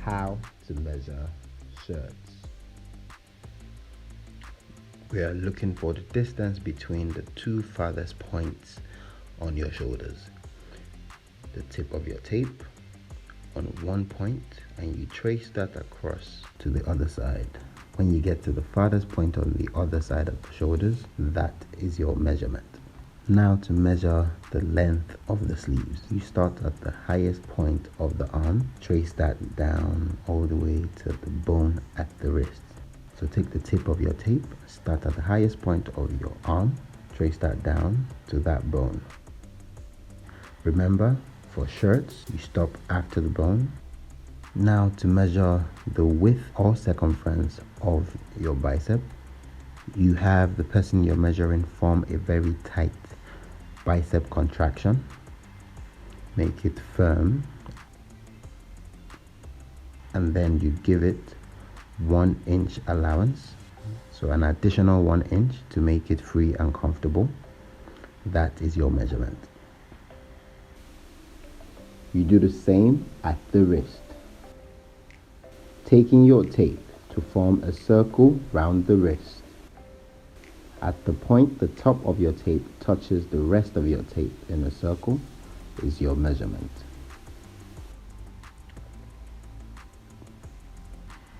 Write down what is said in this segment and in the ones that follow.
How to measure shirts. We are looking for the distance between the two farthest points on your shoulders. The tip of your tape on one point, and you trace that across to the other side. When you get to the farthest point on the other side of the shoulders, that is your measurement. Now to measure the length of the sleeves, you start at the highest point of the arm, trace that down all the way to the bone at the wrist. So take the tip of your tape, start at the highest point of your arm, trace that down to that bone. Remember, for shirts, you stop after the bone. Now to measure the width or circumference of your bicep, you have the person you're measuring form a very tight bicep contraction. Make it firm, and then you give it 1 inch allowance, so an additional 1 inch to make it free and comfortable. That is your measurement. You do the same at the wrist, taking your tape to form a circle round the wrist. At the point the top of your tape touches the rest of your tape in a circle is your measurement.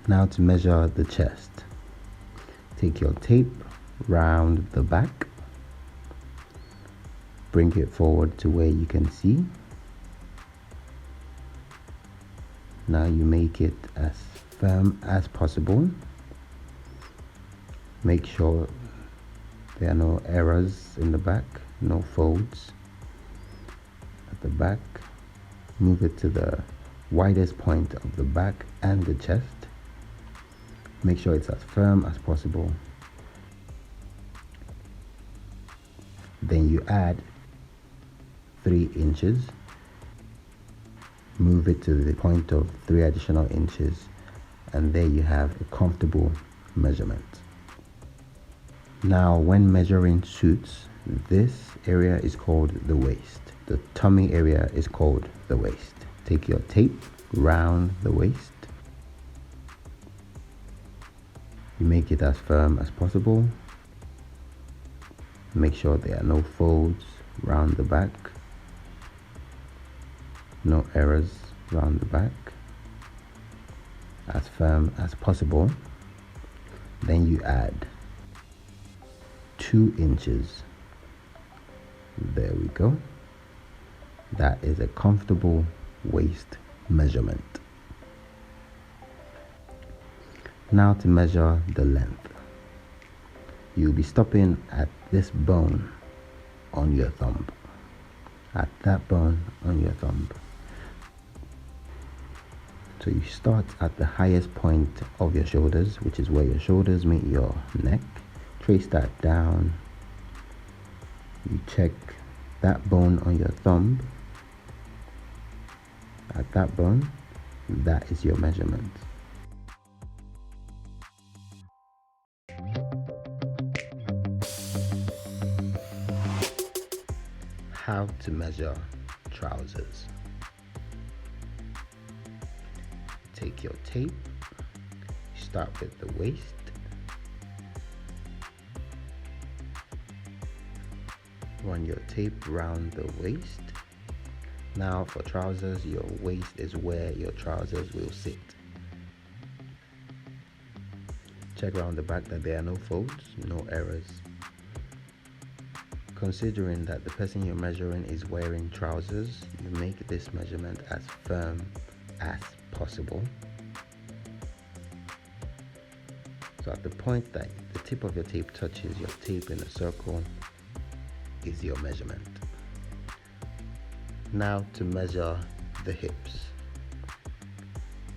Now to measure the chest. Take your tape round the back, bring it forward to where you can see. Now you make it as firm as possible. Make sure there are no errors in the back, no folds at the back. Move it to the widest point of the back and the chest. Make sure it's as firm as possible. Then you add 3 inches. Move it to the point of 3 additional inches, and there you have a comfortable measurement. Now when measuring suits, this area is called the waist. The tummy area is called the waist. Take your tape round the waist. You make it as firm as possible. Make sure there are no folds round the back, no errors round the back, as firm as possible. Then you add 2 inches. There we go. That is a comfortable waist measurement. Now to measure the length. You'll be stopping at this bone on your thumb. At that bone on your thumb. So you start at the highest point of your shoulders, which is where your shoulders meet your neck. Trace that down. You check that bone on your thumb. At that bone, that is your measurement. How to measure trousers. Take your tape, start with the waist, run your tape round the waist. Now for trousers, your waist is where your trousers will sit. Check around the back that there are no folds, no errors. Considering that the person you're measuring is wearing trousers, you make this measurement as firm as possible. So at the point that the tip of your tape touches your tape in a circle is your measurement. Now to measure the hips.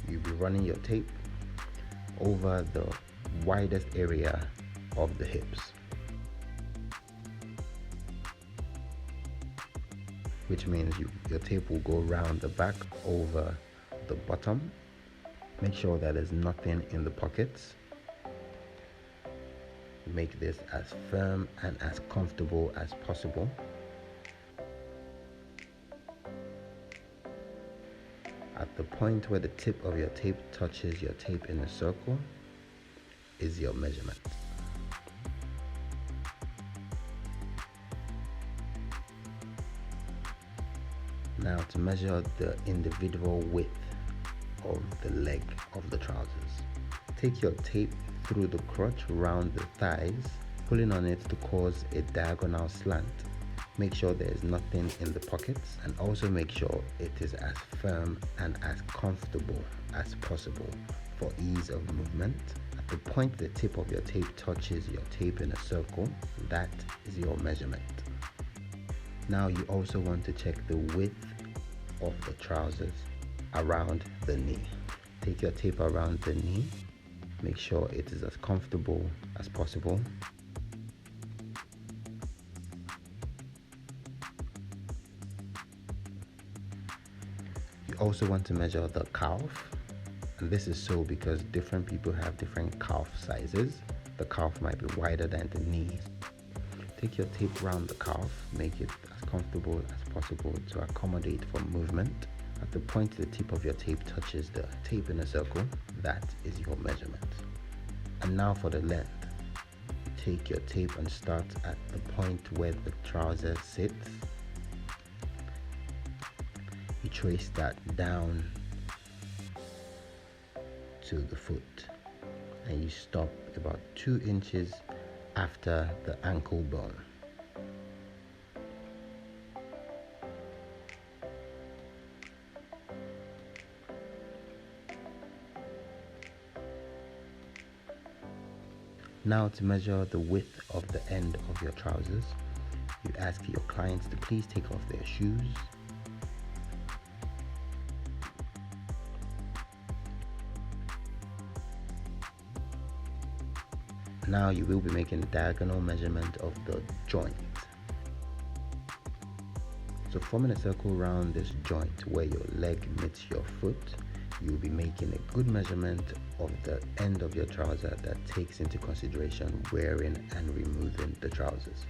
You'll be running your tape over the widest area of the hips, which means your tape will go round the back over the bottom. Make sure that there's nothing in the pockets. Make this as firm and as comfortable as possible. At the point where the tip of your tape touches your tape in a circle is your measurement. Now to measure the individual width of the leg of the trousers. Take your tape through the crotch round the thighs, pulling on it to cause a diagonal slant. Make sure there is nothing in the pockets, and also make sure it is as firm and as comfortable as possible for ease of movement. At the point the tip of your tape touches your tape in a circle, that is your measurement. Now you also want to check the width of the trousers around the knee. Take your tape around the knee, make sure it is as comfortable as possible. You also want to measure the calf, and this is so because different people have different calf sizes. The calf might be wider than the knee. Take your tape around the calf, make it as comfortable as possible to accommodate for movement. At the point the tip of your tape touches the tape in a circle, that is your measurement. And now for the length. Take your tape and start at the point where the trouser sits. You trace that down to the foot, and you stop about 2 inches after the ankle bone. Now to measure the width of the end of your trousers, you ask your clients to please take off their shoes. Now you will be making a diagonal measurement of the joint. So forming a circle around this joint where your leg meets your foot, you will be making a good measurement of the end of your trouser that takes into consideration wearing and removing the trousers.